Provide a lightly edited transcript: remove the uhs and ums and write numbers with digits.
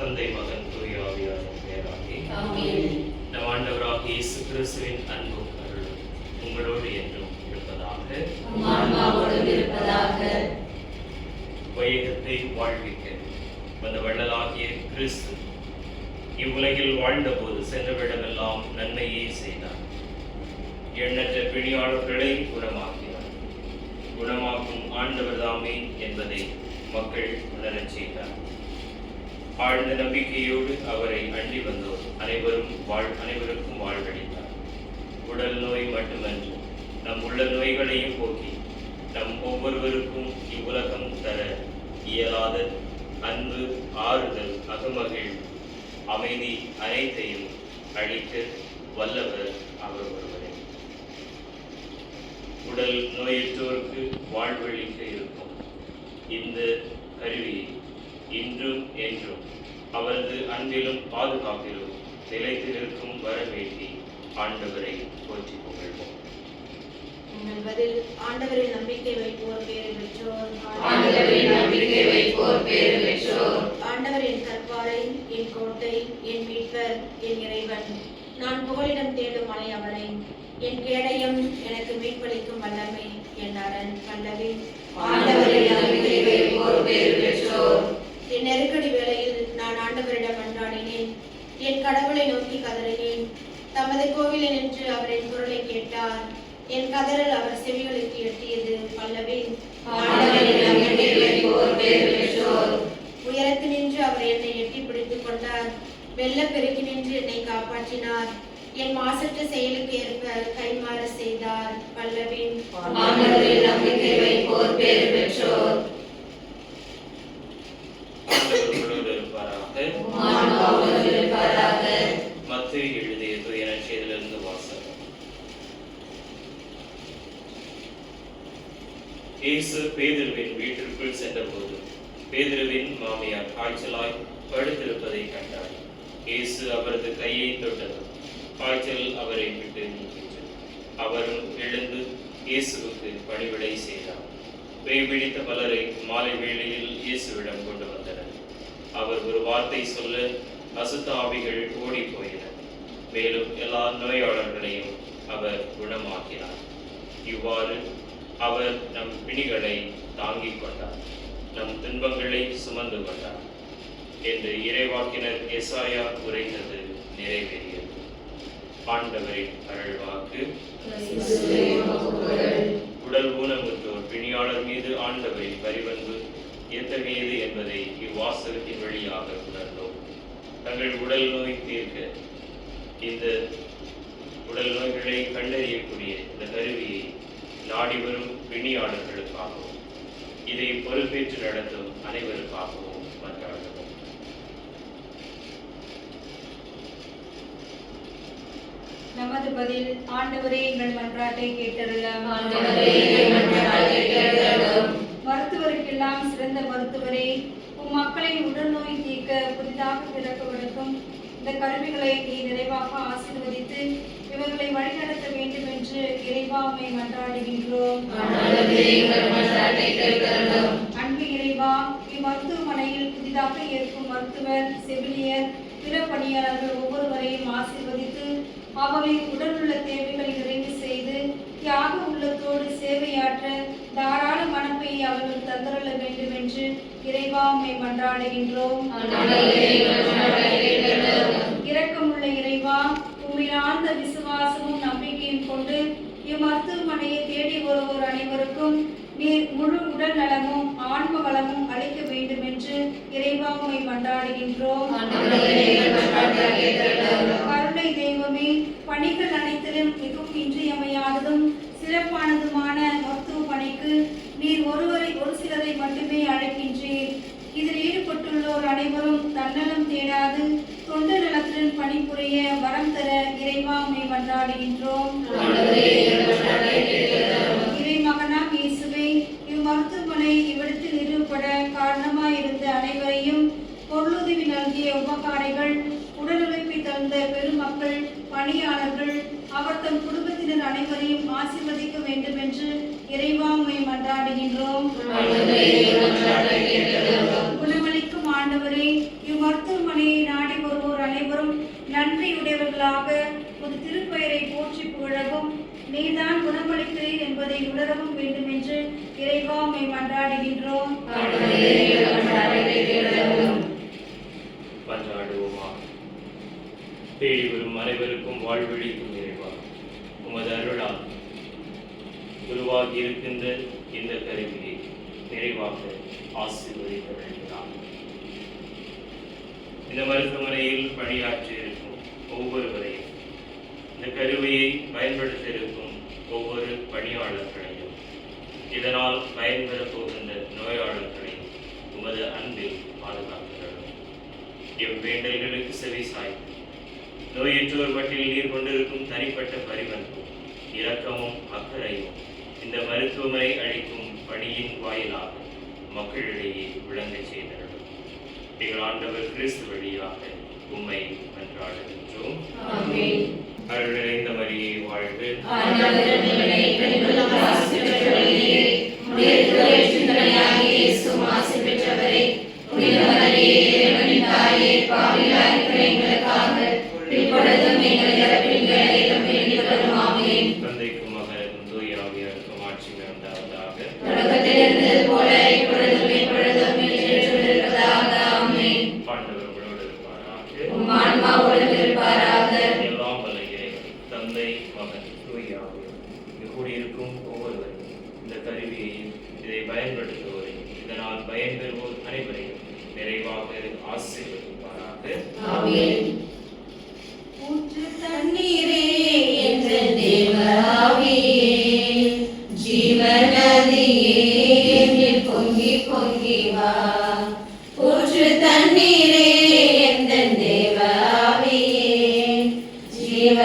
தந்தை, மகன், தூய ஆவியாரின் பெயராகி நம் ஆண்டவராகிய இயேசு கிறிஸ்துவின் அன்பும் அருளும் உங்களோடு என்றும் இருப்பதாக. வையகத்தை வாழ்விக்க வந்த வள்ளலாகிய கிறிஸ்து இவ்வுலகில் வாழ்ந்தபோது சென்றவிடமெல்லாம் நன்மையே செய்தார். எண்ணற்ற பிணியாளர்களை குணமாக்கினார். குணமாக்கும் ஆண்டவர் தாமே என்பதை மக்கள் உணரச் செய்தார். ஆழ்ந்த நம்பிக்கையோடு அவரை அண்டி வந்தோர் அனைவருக்கும் வாழ்வளித்தார். உடல் நோய் மட்டுமன்று, நம் உள்ள நோய்களையும் போக்கி நம் ஒவ்வொருவருக்கும் இவ்வுலகம் தர இயலாத அன்பு, ஆறுதல், அகமகிழ், அமைதி அனைத்தையும் அளிக்க வல்லவர் அவர் ஒருவரே. உடல் நோயற்றோருக்கு வாழ்வளிக்க இருக்கும் இந்த கருவியை இன்றும் என்றும் அவரது அன்பிலும் பாதுகாப்பிலும் நிலைத்து நிற்கும் வரவேண்டி ஆண்டவரை போற்றி புகழ்வோம். ஆண்டவரின் நம்பிக்கை வைப்போர் பேறு பெற்றோர். ஆண்டவரின் கற்பாரை, என் கோட்டை, என் மீட்பர், என் இறைவன். நான் புகலிடம் தேடும் மலை அவரை. என் கேடயம், எனக்கு மீட்பளிக்கும் வல்லமை, என் அரண். பல்லவி. ஆண்டவரின் நம்பிக்கை வைப்போர் பேறு பெற்றோர். என் நெருக்கடி வேளையில் நான் ஆண்டவரிடம் மன்றாடினேன். என் கடவுளை நோக்கி கதறினேன். தமது கோவிலில் நின்று அவரின் குரலை கேட்டார். என் கதறல் அவர் செவிகளுக்கு எட்டியது. பல்லவி. உயரத்து நின்று அவர் என்னை எட்டி பிடித்துக் கொண்டார். வெள்ளப்பெருக்கி நின்று என்னை காப்பாற்றினார். என் மாசற்ற செயலுக்கு ஏற்ப கைமாற செய்தார். பல்லவி. நம்பிக்கை வைப்போர் பேறு பெற்றோர். மத்தேயு எழுதிய தூய நற்செய்தியிலிருந்து வாசகம். இயேசு பேதுருவின் வீட்டிற்குள் சென்றபோது பேதுருவின் மாமியார் காய்ச்சலாய் படுத்திருப்பதை கண்டார். இயேசு அவரது கையை தொட்டதும் காய்ச்சல் அவரை விட்டு நீங்கிற்று. அவரும் எழுந்து இயேசுவுக்கு பணிவிடை செய்தார். பேய் பிடித்த பலரை மாலை வேளையில் இயேசுவிடம் கொண்டு வந்தனர். அவர் ஒரு வார்த்தை சொல்ல அசுத்த ஆவிகள் ஓடி போயின. மேலும் எல்லா நோயாளர்களையும் அவர் குணமாக்கினார். இவ்வாறு அவர் நம் பிணிகளை தாங்கிக் கொண்டார், நம் துன்பங்களை சுமந்து கொண்டார் என்று இறைவாக்கினர் எசாயா உரைத்தது நிறைவேறியது. ஆண்டவரின் அருள்வாக்கு. உடல் ஊனமுற்றோர் பிணியாளர் மீது ஆண்டவரின் பரிவன்பு எத்தகையது என்பதை இவ்வாசகத்தின் வழியாக உணர்ந்தோம். தங்கள் உடல் நோய் தீர்க்க இந்த உடல் நோய்களை கண்டறியக்கூடிய இந்த கருவியை நாடி வரும் பிணியாளர்களுக்காகவும் இதை பொறுப்பேற்று நடத்தும் அனைவருக்காகவும் மன்றாடுவோம். நமது பதில். ஆண்டவரே, எங்கள் மன்றாட்டை கேட்டருளும். மருத்துவருக்கெல்லாம் சிறந்த மருத்துவரே, உம் மக்களின் உடல் நோய் தீர்க்க புதிதாக பிறக்கவிருக்கும் இந்த கருவிகளை நீ நிறைவாக ஆசீர்வதித்து இவர்களை வழிநடத்த வேண்டும் என்று இறைவா உம்மை மன்றாடுகின்றோம். அன்பு இறைவா, இம்மருத்துவமனையில் புதிதாக இருக்கும் மருத்துவர், செவிலியர், பிற பணியாளர்கள் ஒவ்வொருவரையும் ஆசீர்வதித்து அவர்களின் உடலுள்ள தேவைகளை நிறைவு செய்து தியாக உள்ளத்தோடு சேவையாற்ற தாராள மனப்பை அவர்கள் தந்தருள வேண்டும் என்று இறைவா உம்மை மன்றாடுகின்றோம். இரக்கமுள்ள இறைவா, உம்மில் ஆழ்ந்த விசுவாசமும் நம்பிக்கையும் கொண்டு இம்மருத்துவமனையை தேடி வருவோர் அனைவருக்கும் நீர் முழு உடல் நலமும் ஆன்ம வளமும் அளிக்க வேண்டும் என்று இறைவா உம்மை மன்றாடுகின்றோம். கருணை தெய்வமே, பணிகள் அனைத்திலும் மிகவும் இன்றியமையானதும் சிறப்பானதுமான மருத்துவ பணிக்கு நீர் ஒரு சிலரை மட்டுமே அழைக்கின்றீர். இதில் ஈடுபட்டுள்ளோர் அனைவரும் தன்னலம் தேடாது தொண்டு நலத்துடன் பணிபுரிய வரம் தர இறைவா உம்மை மன்றாடுகின்றோம். இறைமகனாம் இயேசுவே, இம்மருத்துவமனை இவ்விடத்தில் நிறுவப்பட காரணமாயிருந்த அனைவரையும், பொருளுதவி நல்கிய உபகாரிகள், உடலுழைப்பை தந்த பெருமக்கள், பணியாளர்கள், அவர் தம் குடும்பத்தினர் அனைவரையும் ஆசீர்வதிக்க வேண்டும் என்று இறைவா உம்மை மன்றாடுகின்றோம். குணமளிக்கும் ஆண்டவரே, இம்மருத்துவமனை உள்ளவர்களாக ஒரு திருப்பெயரை போற்றி புகழவும் நீதான் குணமளிக்கிறீர் என்பதை உணரவும் வேண்டும் என்று இறைவா உம்மை மன்றாடுகின்றோம். மன்றாடுவோமாக. தேடி வரும் அனைவருக்கும் வாழ்வழிக்கும் இறைவா, உமது அருளால் உருவாகி இருக்கின்ற இந்த கருவியை நிறைவாக ஆசீர்வதிக்க வேண்டுகிறார். இந்த மருத்துவமனையில் பணியாற்றி இருக்கும் ஒவ்வொருவரையும், இந்த கருவியை பயன்படுத்த இருக்கும் ஒவ்வொரு பணியாளர்களையும், இதனால் பயன்பெறப் போகின்ற நோயாளர்களையும் உமது அன்பில் பாதுகாக்கிறது. எம் வேண்டல்களுக்கு செவி சாய்த்து நோயற்றோர் பட்டியலில் நீர் கொண்டிருக்கும் தனிப்பட்ட பரிவன்பும் இரக்கமும் அக்கறையும் இந்த மருத்துவமனை அளிக்கும் பணியின் வாயிலாக மக்களிடையே விளங்கச் செய்தருளும். எங்கள் ஆண்டவர் கிறிஸ்து வழியாக உம்மை மன்றாடுகின்றோம். அருள் நிறைந்த மரியே வாழ்க. தந்தைக்கும் மகனுக்கும் தூய ஆவியாருக்கும் ஆட்சி உண்டாவதாக. ஆண்டவர் உங்களோடு இருப்பாராக. எல்லாம் வல்ல இறைவன், தந்தை, மகன், தூய ஆவியார் இங்கு கூடியிருக்கும் ஒவ்வொருவரும் இந்த கருவியையும் இதை பயன்படுத்துவோரையும் இதனால் பயன்பெறுவோர் அனைவரையும் நிறைவாக ஆசீர்வதிப்பாராக. ஊற்று தண்ணீரே என்ற தேவராவியே, ஜீவநதியே என்னில் பொங்கி பொங்கி வா. ஊற்று தண்ணீரே என்ற தேவராவியே, ஜீவ